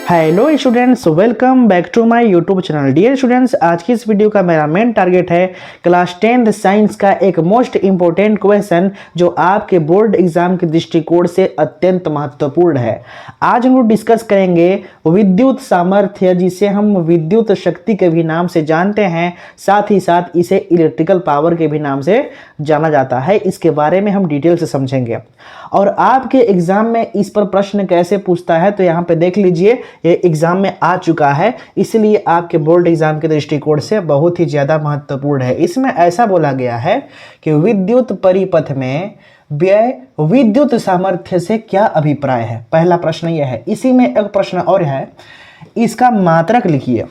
Hello students, welcome back to my YouTube channel. Dear students, आज की इस video का मेरा मेन टारगेट है क्लास 10th साइंस का एक मोस्ट इंपॉर्टेंट क्वेश्चन जो आपके बोर्ड एग्जाम के दृष्टिकोण से अत्यंत महत्वपूर्ण है। आज हम लोग डिस्कस करेंगे विद्युत सामर्थ्य, जिसे हम विद्युत शक्ति के भी नाम से जानते हैं, साथ ही साथ इसे इलेक्ट्रिकल पावर के भी नाम से जाना जाता है। इसके बारे में हम डिटेल से समझेंगे और आपके एग्जाम में इस पर प्रश्न कैसे पूछता है तो यहाँ पे देख लीजिए, ये एग्जाम में आ चुका है, इसलिए आपके बोर्ड एग्जाम के दृष्टिकोण से बहुत ही ज्यादा महत्वपूर्ण है। इसमें ऐसा बोला गया है कि विद्युत परिपथ में व्यय विद्युत सामर्थ्य से क्या अभिप्राय है। पहला प्रश्न यह है। इसी में एक प्रश्न और है, इसका मात्रक लिखिए।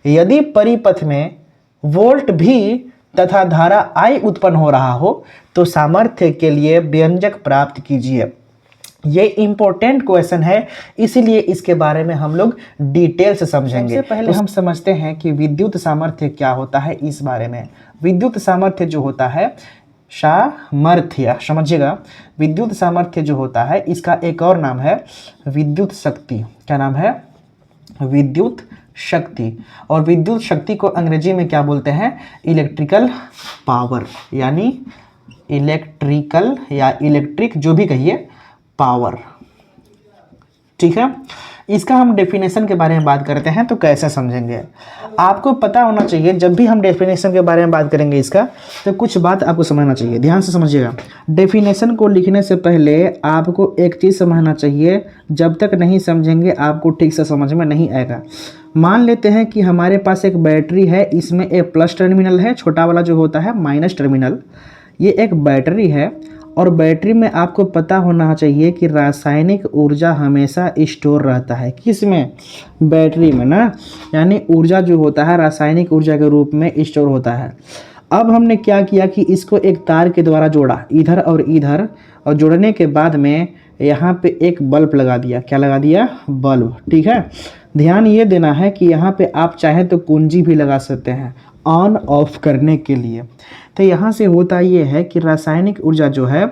यदि परिपथ में वोल्ट भी तथा धारा I उत्पन्न हो रहा हो तो सामर्थ्य के लिए व्यंजक प्राप्त कीजिए। ये इंपॉर्टेंट क्वेश्चन है, इसीलिए इसके बारे में हम लोग डिटेल से समझेंगे। सबसे पहले हम समझते हैं कि विद्युत सामर्थ्य क्या होता है। इस बारे में विद्युत सामर्थ्य जो होता है, सामर्थ्य समझिएगा, विद्युत सामर्थ्य जो होता है इसका एक और नाम है विद्युत शक्ति। क्या नाम है? विद्युत शक्ति। और विद्युत शक्ति को अंग्रेजी में क्या बोलते हैं? इलेक्ट्रिकल पावर, यानी इलेक्ट्रिकल या इलेक्ट्रिक जो भी कहिए, पावर। ठीक है, इसका हम डेफिनेशन के बारे में बात करते हैं तो कैसे समझेंगे, आपको पता होना चाहिए। जब भी हम डेफिनेशन के बारे में बात करेंगे इसका, तो कुछ बात आपको समझना चाहिए। ध्यान से समझिएगा। डेफिनेशन को लिखने से पहले आपको एक चीज़ समझना चाहिए, जब तक नहीं समझेंगे आपको ठीक से समझ में नहीं आएगा। मान लेते हैं कि हमारे पास एक बैटरी है, इसमें एक प्लस टर्मिनल है, छोटा वाला जो होता है माइनस टर्मिनल। ये एक बैटरी है और बैटरी में आपको पता होना चाहिए कि रासायनिक ऊर्जा हमेशा स्टोर रहता है। किस में? बैटरी में ना, यानी ऊर्जा जो होता है रासायनिक ऊर्जा के रूप में स्टोर होता है। अब हमने क्या किया कि इसको एक तार के द्वारा जोड़ा, इधर और इधर, और जोड़ने के बाद में यहाँ पे एक बल्ब लगा दिया। क्या लगा दिया? बल्ब। ठीक है, ध्यान ये देना है कि यहाँ पे आप चाहें तो कुंजी भी लगा सकते हैं ऑन ऑफ करने के लिए। तो यहाँ से होता ये है कि रासायनिक ऊर्जा जो है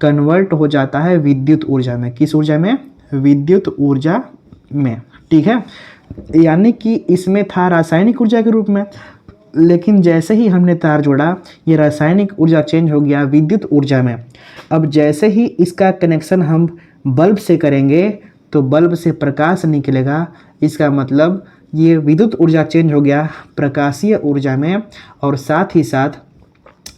कन्वर्ट हो जाता है विद्युत ऊर्जा में। किस ऊर्जा में? विद्युत ऊर्जा में। ठीक है, यानी कि इसमें था रासायनिक ऊर्जा के रूप में, लेकिन जैसे ही हमने तार जोड़ा ये रासायनिक ऊर्जा चेंज हो गया विद्युत ऊर्जा में। अब जैसे ही इसका कनेक्शन हम बल्ब से करेंगे तो बल्ब से प्रकाश निकलेगा। इसका मतलब ये विद्युत ऊर्जा चेंज हो गया प्रकाशीय ऊर्जा में, और साथ ही साथ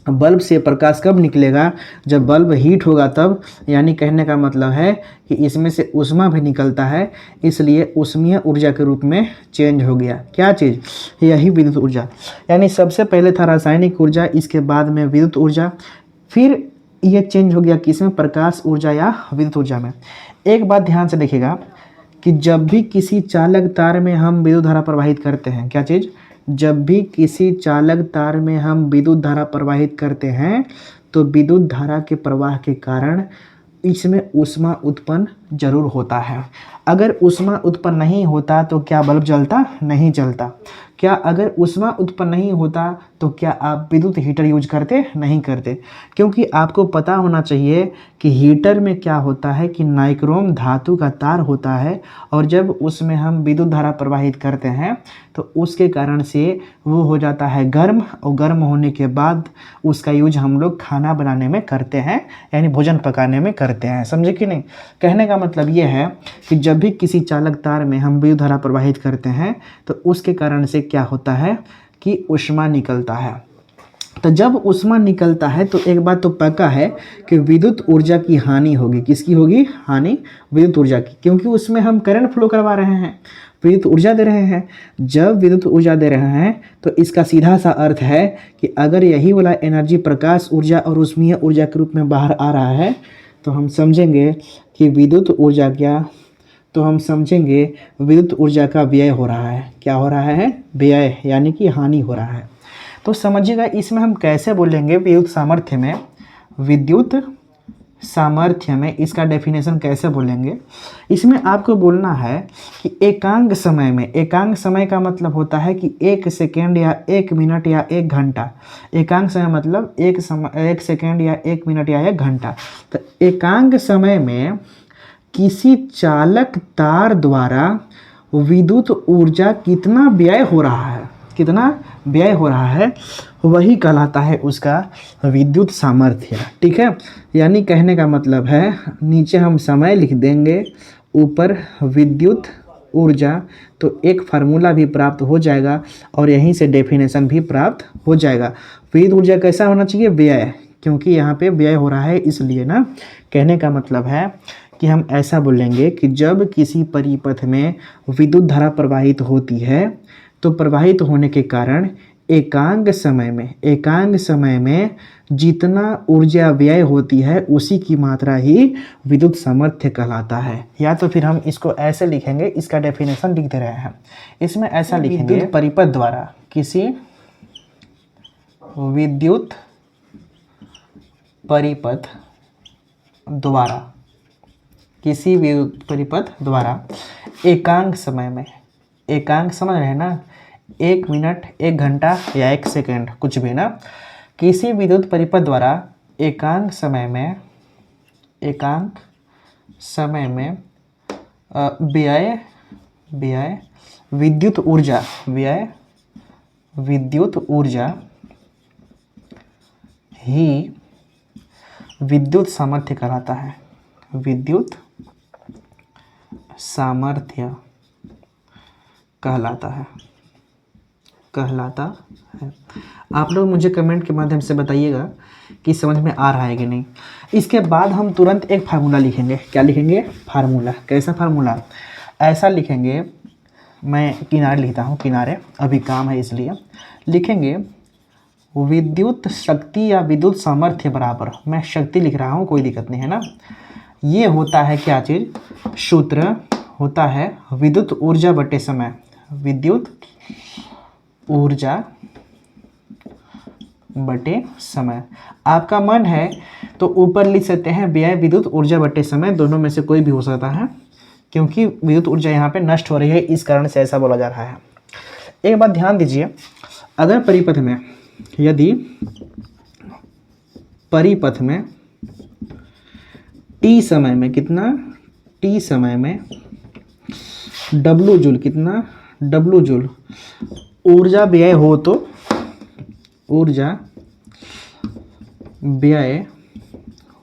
बल्ब से प्रकाश कब निकलेगा? जब बल्ब हीट होगा तब। यानी कहने का मतलब है कि इसमें से ऊष्मा भी निकलता है, इसलिए ऊष्मीय ऊर्जा के रूप में चेंज हो गया। क्या चीज़? यही विद्युत ऊर्जा। यानी सबसे पहले था रासायनिक ऊर्जा, इसके बाद में विद्युत ऊर्जा, फिर ये चेंज हो गया किसमें? प्रकाश ऊर्जा या विद्युत ऊर्जा में। एक बात ध्यान से देखिएगा कि जब भी किसी चालक तार में हम विद्युत धारा प्रवाहित करते हैं, क्या चीज़? जब भी किसी चालक तार में हम विद्युत धारा प्रवाहित करते हैं तो विद्युत धारा के प्रवाह के कारण इसमें ऊष्मा उत्पन्न जरूर होता है। अगर ऊष्मा उत्पन्न नहीं होता तो क्या बल्ब जलता? नहीं जलता। क्या अगर ऊष्मा उत्पन्न नहीं होता तो क्या आप विद्युत हीटर यूज करते? नहीं करते। क्योंकि आपको पता होना चाहिए कि हीटर में क्या होता है कि नाइक्रोम धातु का तार होता है, और जब उसमें हम विद्युत धारा प्रवाहित करते हैं तो उसके कारण से वो हो जाता है गर्म, और गर्म होने के बाद उसका यूज हम लोग खाना बनाने में करते हैं, यानी भोजन पकाने में करते हैं। समझे कि नहीं? कहने का मतलब ये है कि जब भी किसी चालक तार में हम विद्युत धारा प्रवाहित करते हैं तो उसके कारण से क्या होता है कि ऊष्मा निकलता है। तो जब ऊष्मा निकलता है तो एक बात तो पक्का है कि विद्युत ऊर्जा की हानि होगी। किसकी होगी? हानि विद्युत ऊर्जा की, क्योंकि उसमें हम करंट फ्लो करवा रहे हैं, विद्युत ऊर्जा दे रहे हैं। जब विद्युत ऊर्जा दे रहे हैं तो इसका सीधा सा अर्थ है कि अगर यही वाला एनर्जी प्रकाश ऊर्जा और ऊष्मीय ऊर्जा के रूप में बाहर आ रहा है तो हम समझेंगे कि विद्युत ऊर्जा क्या, तो हम समझेंगे विद्युत ऊर्जा का व्यय हो रहा है। क्या हो रहा है? व्यय, यानी कि हानि हो रहा है। तो समझिएगा इसमें हम कैसे बोलेंगे विद्युत सामर्थ्य में, विद्युत सामर्थ्य में इसका डेफिनेशन कैसे बोलेंगे। इसमें आपको बोलना है कि एकांक समय में, एकांक समय का मतलब होता है कि 1 सेकेंड या 1 मिनट या 1 घंटा। एकांक समय मतलब 1 सेकेंड या 1 मिनट या 1 घंटा। तो एकांक समय में किसी चालक तार द्वारा विद्युत ऊर्जा कितना व्यय हो रहा है, कितना व्यय हो रहा है, वही कहलाता है उसका विद्युत सामर्थ्य। ठीक है, यानी कहने का मतलब है नीचे हम समय लिख देंगे, ऊपर विद्युत ऊर्जा, तो एक फार्मूला भी प्राप्त हो जाएगा और यहीं से डेफिनेशन भी प्राप्त हो जाएगा। विद्युत ऊर्जा कैसा होना चाहिए, व्यय, क्योंकि यहाँ पे व्यय हो रहा है इसलिए ना। कहने का मतलब है कि हम ऐसा बोलेंगे कि जब किसी परिपथ में विद्युत धारा प्रवाहित होती है तो प्रवाहित होने के कारण एकांक समय में जितना ऊर्जा व्यय होती है उसी की मात्रा ही विद्युत सामर्थ्य कहलाता है। या तो फिर हम इसको ऐसे लिखेंगे, इसका डेफिनेशन लिख दे रहे हैं, इसमें ऐसा लिखेंगे, विद्युत परिपथ द्वारा किसी विद्युत परिपथ द्वारा किसी विद्युत परिपथ द्वारा एकांक समय में, एकांक समझ रहे हैं ना, 1 मिनट, 1 घंटा या 1 सेकेंड, कुछ भी ना, किसी विद्युत परिपथ द्वारा एकांक समय में व्यय विद्युत ऊर्जा ही विद्युत सामर्थ्य कहलाता है, विद्युत सामर्थ्य कहलाता है। आप लोग मुझे कमेंट के माध्यम से बताइएगा कि समझ में आ रहा है कि नहीं। इसके बाद हम तुरंत एक फार्मूला लिखेंगे। क्या लिखेंगे, फार्मूला। कैसा फार्मूला, ऐसा लिखेंगे, मैं किनारे लिखता हूँ, किनारे, अभी काम है इसलिए लिखेंगे, विद्युत शक्ति या विद्युत सामर्थ्य बराबर, मैं शक्ति लिख रहा हूँ, कोई दिक्कत नहीं है ना। ये होता है क्या चीज़, सूत्र होता है विद्युत ऊर्जा बटे समय, विद्युत ऊर्जा बटे समय। आपका मन है तो ऊपर लिख सकते हैं व्यय विद्युत ऊर्जा बटे समय, दोनों में से कोई भी हो सकता है, क्योंकि विद्युत ऊर्जा यहाँ पे नष्ट हो रही है, इस कारण से ऐसा बोला जा रहा है। एक बात ध्यान दीजिए, अगर परिपथ में, यदि परिपथ में टी समय में, कितना, टी समय में डब्लू जूल, कितना, डब्लू जूल ऊर्जा व्यय हो, तो ऊर्जा व्यय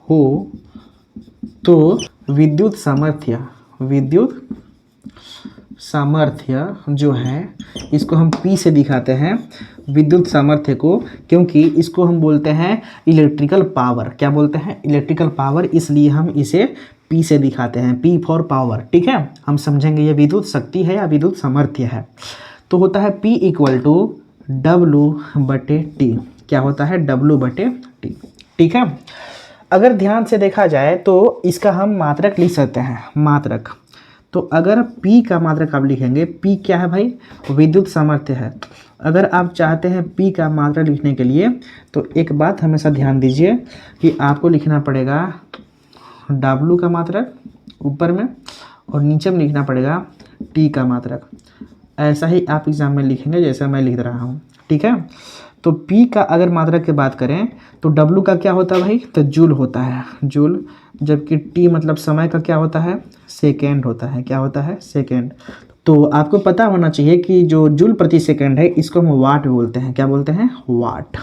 हो तो विद्युत सामर्थ्य जो है, इसको हम P से दिखाते हैं विद्युत सामर्थ्य को, क्योंकि इसको हम बोलते हैं इलेक्ट्रिकल पावर। क्या बोलते हैं, इलेक्ट्रिकल पावर, इसलिए हम इसे P से दिखाते हैं, P फॉर पावर। ठीक है, हम समझेंगे ये विद्युत शक्ति है या विद्युत सामर्थ्य है। तो होता है P इक्वल टू W/T। क्या होता है, W/T। ठीक है, अगर ध्यान से देखा जाए तो इसका हम मात्रक लिख सकते हैं, मात्रक। तो अगर P का मात्रक आप लिखेंगे, P क्या है भाई, विद्युत सामर्थ्य है। अगर आप चाहते हैं P का मात्रक लिखने के लिए तो एक बात हमेशा ध्यान दीजिए कि आपको लिखना पड़ेगा W का मात्रक ऊपर में, और नीचे में लिखना पड़ेगा T का मात्रक। ऐसा ही आप एग्जाम में लिखेंगे जैसा मैं लिख रहा हूँ। ठीक है, तो P का अगर मात्रक की बात करें तो W का क्या होता है भाई, तो जूल होता है, जूल, जबकि T मतलब समय का क्या होता है, सेकेंड होता है। क्या होता है, सेकेंड। तो आपको पता होना चाहिए कि जो जूल प्रति सेकेंड है इसको हम वाट बोलते हैं। क्या बोलते हैं,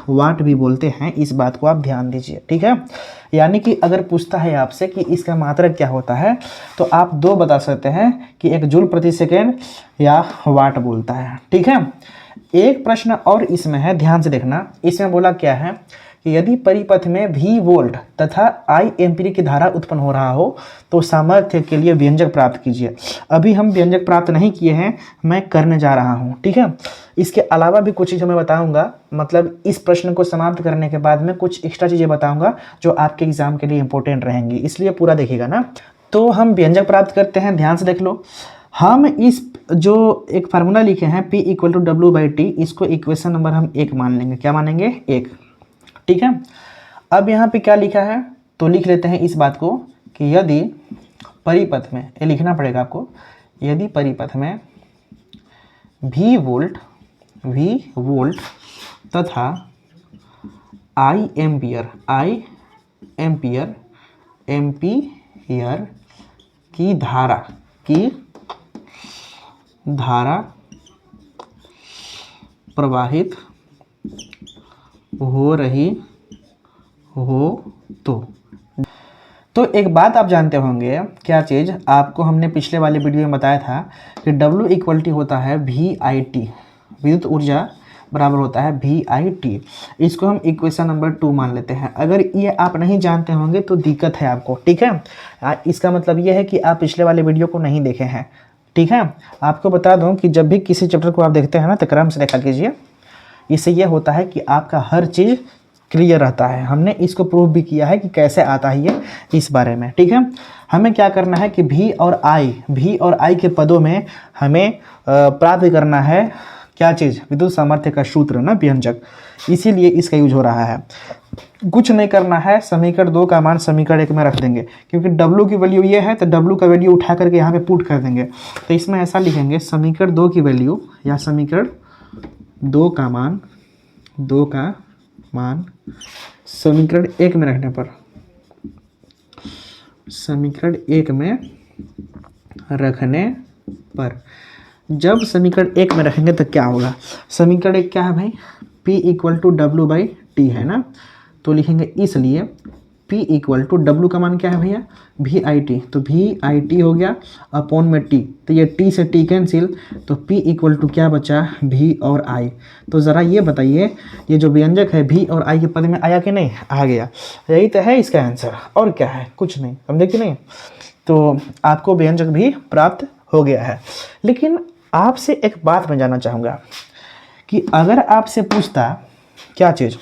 वाट भी बोलते हैं, इस बात को आप ध्यान दीजिए। ठीक है, यानी कि अगर पूछता है आपसे कि इसका मात्रक क्या होता है तो आप दो बता सकते हैं कि एक जूल प्रति सेकेंड या वाट बोलता है। ठीक है, एक प्रश्न और इसमें है, ध्यान से देखना। इसमें बोला क्या है कि यदि परिपथ में V वोल्ट तथा I एम्पीयर की धारा उत्पन्न हो रहा हो तो सामर्थ्य के लिए व्यंजक प्राप्त कीजिए। अभी हम व्यंजक प्राप्त नहीं किए हैं, मैं करने जा रहा हूं। ठीक है, इसके अलावा भी कुछ चीज़ मैं बताऊंगा, मतलब इस प्रश्न को समाप्त करने के बाद में कुछ एक्स्ट्रा चीज़ें बताऊंगा जो आपके एग्जाम के लिए इंपॉर्टेंट रहेंगी, इसलिए पूरा देखिएगा ना। तो हम व्यंजक प्राप्त करते हैं, ध्यान से देख लो। हम इस जो एक फार्मूला लिखे हैं P इक्वल टू W/T, इसको इक्वेशन नंबर हम 1 मान लेंगे। क्या मानेंगे, 1। ठीक है, अब यहाँ पे क्या लिखा है तो लिख लेते हैं इस बात को कि यदि परिपथ में, ये लिखना पड़ेगा आपको, यदि परिपथ में V वोल्ट तथा I एम्पियर की धारा की धारा प्रवाहित हो रही हो तो एक बात आप जानते होंगे, क्या चीज़ आपको हमने पिछले वाले वीडियो में बताया था कि W इक्वलिटी होता है VIT, विद्युत ऊर्जा बराबर होता है VIT। इसको हम इक्वेशन नंबर 2 मान लेते हैं। अगर ये आप नहीं जानते होंगे तो दिक्कत है आपको, ठीक है। इसका मतलब ये है कि आप पिछले वाले वीडियो को नहीं देखे हैं, ठीक है। आपको बता दूं कि जब भी किसी चैप्टर को आप देखते हैं ना तो क्रम से देखा कीजिए। इससे ये होता है कि आपका हर चीज़ क्लियर रहता है। हमने इसको प्रूव भी किया है कि कैसे आता है ये इस बारे में, ठीक है। हमें क्या करना है कि V और I के पदों में हमें प्राप्त करना है क्या चीज़, विद्युत सामर्थ्य का सूत्र ना, व्यंजक। इसीलिए इसका यूज हो रहा है। कुछ नहीं करना है, समीकरण 2 का मान समीकरण 1 में रख देंगे, क्योंकि W की वैल्यू ये है तो W का वैल्यू उठा करके यहाँ पे पुट कर देंगे। तो इसमें ऐसा लिखेंगे, समीकरण 2 की वैल्यू या समीकरण 2 का मान समीकरण 1 में रखने पर, समीकरण 1 में रखने पर, जब समीकरण 1 में रखेंगे तो क्या होगा, समीकरण 1 क्या है भाई, P इक्वल टू W/T है ना। तो लिखेंगे इसलिए P इक्वल टू W का मान क्या है भैया, VIT। तो VIT हो गया अपॉन में T, तो ये T से T कैंसिल, तो P इक्वल टू क्या बचा, V और I। तो ज़रा ये बताइए, ये जो व्यंजक है V और I के पद में आया कि नहीं, आ गया। यही तो है इसका आंसर, और क्या है, कुछ नहीं, समझे कि नहीं। तो आपको व्यंजक भी प्राप्त हो गया है। लेकिन आपसे एक बात मैं जानना चाहूँगा कि अगर आपसे पूछता क्या चीज़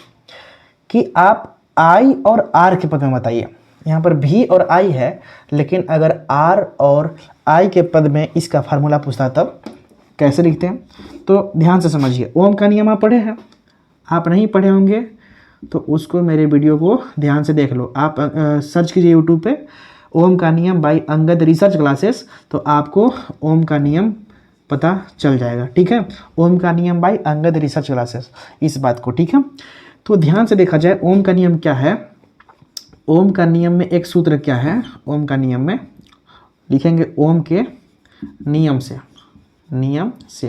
कि आप I और R के पद में बताइए, यहाँ पर V और I है, लेकिन अगर R और I के पद में इसका फार्मूला पूछता तब कैसे लिखते हैं। तो ध्यान से समझिए, ओम का नियम आप पढ़े हैं, आप नहीं पढ़े होंगे तो उसको मेरे वीडियो को ध्यान से देख लो। आप सर्च कीजिए यूट्यूब पे ओम का नियम बाय अंगद रिसर्च क्लासेस, तो आपको ओम का नियम पता चल जाएगा, ठीक है। ओम का नियम बाय अंगद रिसर्च क्लासेस, इस बात को, ठीक है। तो ध्यान से देखा जाए ओम का नियम क्या है। ओम का नियम में एक सूत्र क्या है, ओम का नियम में लिखेंगे ओम के नियम से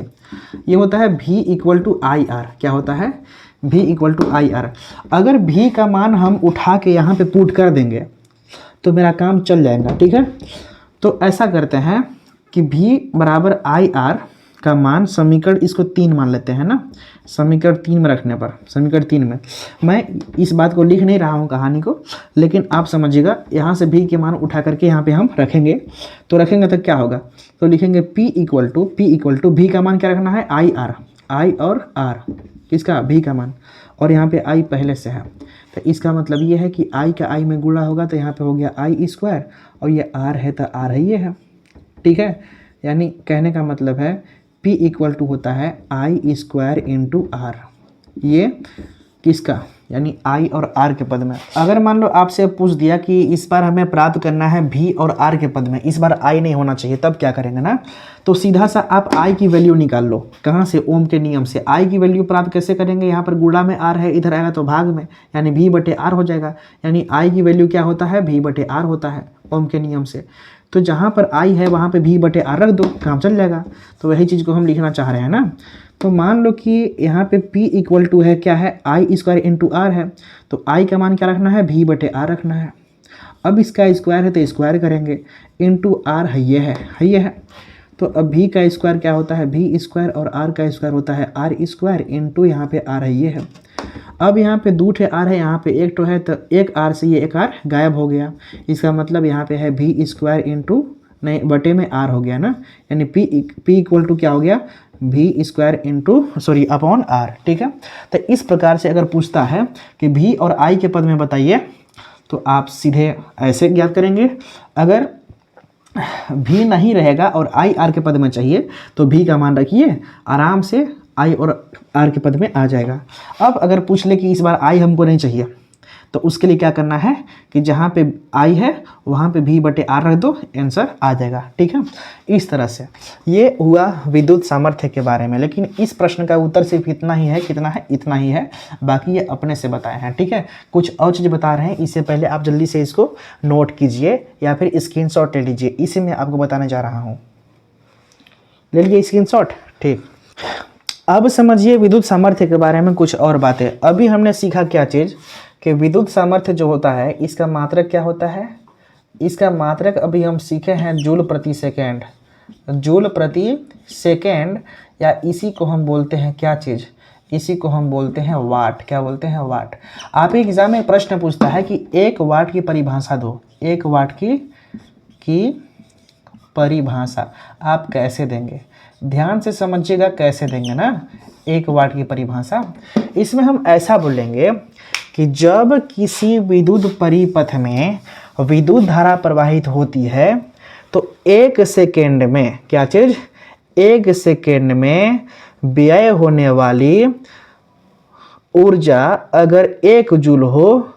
ये होता है V इक्वल टू IR। क्या होता है, V इक्वल टू IR। अगर V का मान हम उठा के यहाँ पे पुट कर देंगे तो मेरा काम चल जाएगा, ठीक है। तो ऐसा करते हैं कि V बराबर IR का मान, समीकरण इसको 3 मान लेते हैं ना, समीकरण 3 में रखने पर, समीकरण 3 में मैं इस बात को लिख नहीं रहा हूँ कहानी को, लेकिन आप समझिएगा। यहाँ से V के मान उठा करके यहाँ पे हम रखेंगे, तो रखेंगे तो क्या होगा, तो लिखेंगे P इक्वल टू V का मान क्या रखना है, IR, I और R किसका, V का मान, और यहाँ पे I पहले से है। तो इसका मतलब ये है कि I का I में गुणा होगा तो यहाँ पे हो गया I², और ये R है तो R है, ये है, ठीक है। यानी कहने का मतलब है P इक्वल टू होता है I² इंटू R, ये किसका, यानी I और R के पद में। अगर मान लो आपसे पूछ दिया कि इस बार हमें प्राप्त करना है V और R के पद में, इस बार I नहीं होना चाहिए, तब क्या करेंगे ना, तो सीधा सा आप I की वैल्यू निकाल लो। कहाँ से, ओम के नियम से। I की वैल्यू प्राप्त कैसे करेंगे, यहाँ पर गुणा में R है, इधर आएगा तो भाग में, यानी V/R हो जाएगा। यानी I की वैल्यू क्या होता है, V/R होता है ओम के नियम से। तो जहाँ पर I है वहाँ पे V/R रख दो, काम चल जाएगा। तो वही चीज़ को हम लिखना चाह रहे हैं ना। तो मान लो कि यहाँ पे P इक्वल टू है क्या है, I² इंटू R है, तो I का मान क्या रखना है, V/R रखना है। अब इसका स्क्वायर है तो स्क्वायर करेंगे, इंटू R है, ये है। तो अब V का स्क्वायर क्या होता है, V² और R का स्क्वायर होता है R², इंटू यहाँ पे R है, ये है। अब यहाँ पे 2 ठे R है, यहाँ पे 1 ठो है, तो एक R से ये एक R गायब हो गया। इसका मतलब यहाँ पे है V² इंटू नहीं बटे में R हो गया ना, यानी P इक्वल टू क्या हो गया, V² इंटू अपॉन R, ठीक है। तो इस प्रकार से अगर पूछता है कि V और I के पद में बताइए, तो आप सीधे ऐसे ज्ञात करेंगे। अगर V नहीं रहेगा और I R के पद में चाहिए तो V का मान रखिए, आराम से I और R के पद में आ जाएगा। अब अगर पूछ ले कि इस बार I हमको नहीं चाहिए, तो उसके लिए क्या करना है कि जहाँ पे I है वहाँ पे V/R रख दो, आंसर आ जाएगा, ठीक है। इस तरह से ये हुआ विद्युत सामर्थ्य के बारे में। लेकिन इस प्रश्न का उत्तर सिर्फ इतना ही है, कितना है, इतना ही है, बाकी ये अपने से बताए हैं, ठीक है। कुछ और चीज़ बता रहे हैं, इससे पहले आप जल्दी से इसको नोट कीजिए या फिर स्क्रीनशॉट ले लीजिए, इसी में आपको बताने जा रहा हूँ। ले लिए स्क्रीनशॉट। ठीक, अब समझिए विद्युत सामर्थ्य के बारे में कुछ और बातें। अभी हमने सीखा क्या चीज़ कि विद्युत सामर्थ्य जो होता है इसका मात्रक क्या होता है। इसका मात्रक अभी हम सीखे हैं जूल प्रति सेकेंड, जूल प्रति सेकेंड, या इसी को हम बोलते हैं क्या चीज़, इसी को हम बोलते हैं वाट। क्या बोलते हैं? वाट। आप एग्जाम में प्रश्न पूछता है कि 1 वाट की परिभाषा दो, 1 वाट की परिभाषा आप कैसे देंगे? ध्यान से समझिएगा कैसे देंगे ना 1 वाट की परिभाषा। इसमें हम ऐसा बोलेंगे कि जब किसी विद्युत परिपथ में विद्युत धारा प्रवाहित होती है तो 1 सेकेंड में, क्या चीज़, 1 सेकेंड में व्यय होने वाली ऊर्जा अगर 1 जूल हो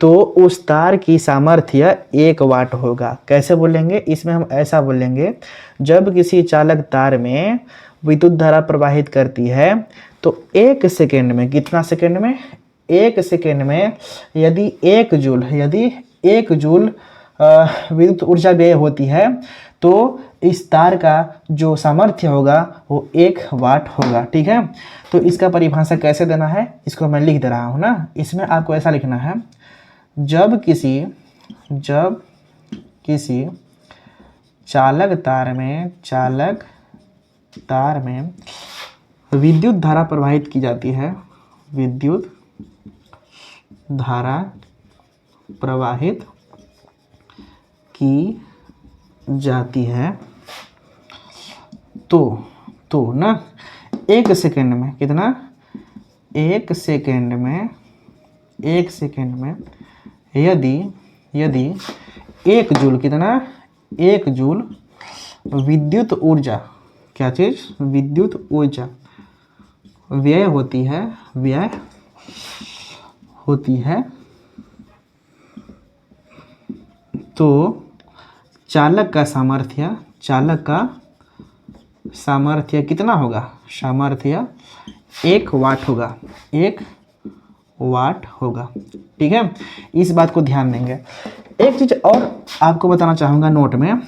तो उस तार की सामर्थ्य 1 वाट होगा। कैसे बोलेंगे? इसमें हम ऐसा बोलेंगे, जब किसी चालक तार में विद्युत धारा प्रवाहित करती है तो 1 सेकेंड में, कितना सेकेंड में? 1 सेकेंड में यदि 1 जूल विद्युत ऊर्जा व्यय होती है तो इस तार का जो सामर्थ्य होगा वो 1 वाट होगा। ठीक है, तो इसका परिभाषा कैसे देना है इसको मैं लिख दे रहा हूँ ना। इसमें आपको ऐसा लिखना है, जब किसी चालक तार में विद्युत धारा प्रवाहित की जाती है, विद्युत धारा प्रवाहित की जाती है तो ना 1 सेकेंड में, कितना? 1 सेकेंड में यदि 1 जूल, कितना? 1 जूल विद्युत ऊर्जा, क्या चीज़, विद्युत ऊर्जा व्यय होती है तो चालक का सामर्थ्य कितना होगा? सामर्थ्य 1 वाट होगा, 1 वाट होगा। ठीक है, इस बात को ध्यान देंगे। एक चीज़ और आपको बताना चाहूँगा नोट में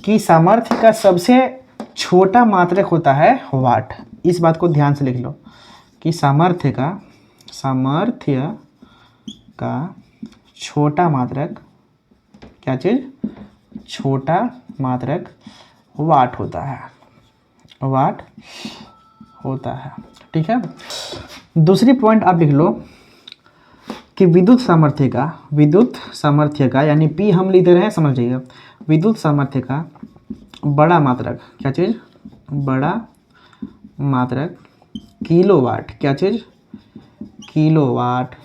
कि सामर्थ्य का सबसे छोटा मात्रक होता है वाट। इस बात को ध्यान से लिख लो कि सामर्थ्य का छोटा मात्रक, क्या चीज़, छोटा मात्रक वाट होता है। ठीक है, दूसरी पॉइंट आप लिख लो कि विद्युत सामर्थ्य का यानी P हम लिख रहे हैं, समझ जाइएगा। विद्युत सामर्थ्य का बड़ा मात्रक, क्या चीज़, बड़ा मात्रक किलोवाट, क्या चीज़, किलोवाट,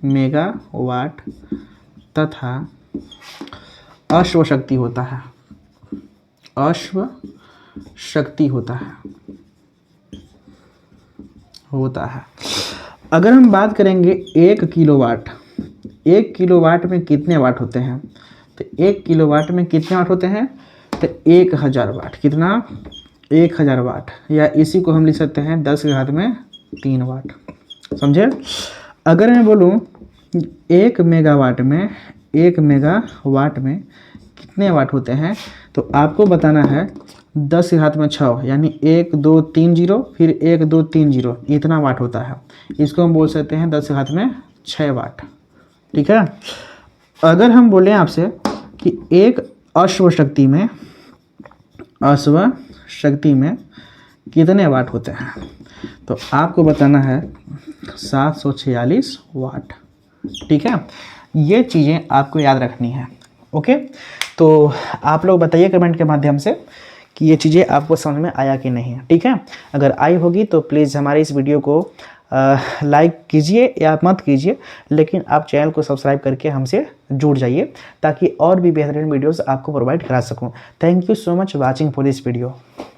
मेगावाट तथा अश्व शक्ति होता है। अगर हम बात करेंगे 1 किलोवाट में कितने वाट होते हैं, तो 1 किलोवाट में कितने वाट होते हैं? तो 1000 वाट। कितना? 1000 वाट, या इसी को हम लिख सकते हैं 10⁻³ वाट। समझे? अगर मैं बोलूँ 1 मेगावाट में कितने वाट होते हैं, तो आपको बताना है 10⁻⁶, यानी 1 2 3 0 फिर 1 2 3 0, इतना वाट होता है। इसको हम बोल सकते हैं 10⁻6 वाट। ठीक है, अगर हम बोलें आपसे कि एक अश्व शक्ति में कितने वाट होते हैं, तो आपको बताना है 746 वाट। ठीक है, ये चीज़ें आपको याद रखनी है। ओके, तो आप लोग बताइए कमेंट के माध्यम से कि ये चीज़ें आपको समझ में आया कि नहीं। ठीक है, अगर आई होगी तो प्लीज़ हमारे इस वीडियो को लाइक कीजिए या मत कीजिए, लेकिन आप चैनल को सब्सक्राइब करके हमसे जुड़ जाइए ताकि और भी बेहतरीन वीडियोस आपको प्रोवाइड करा सकूं। Thank you so much watching for this video.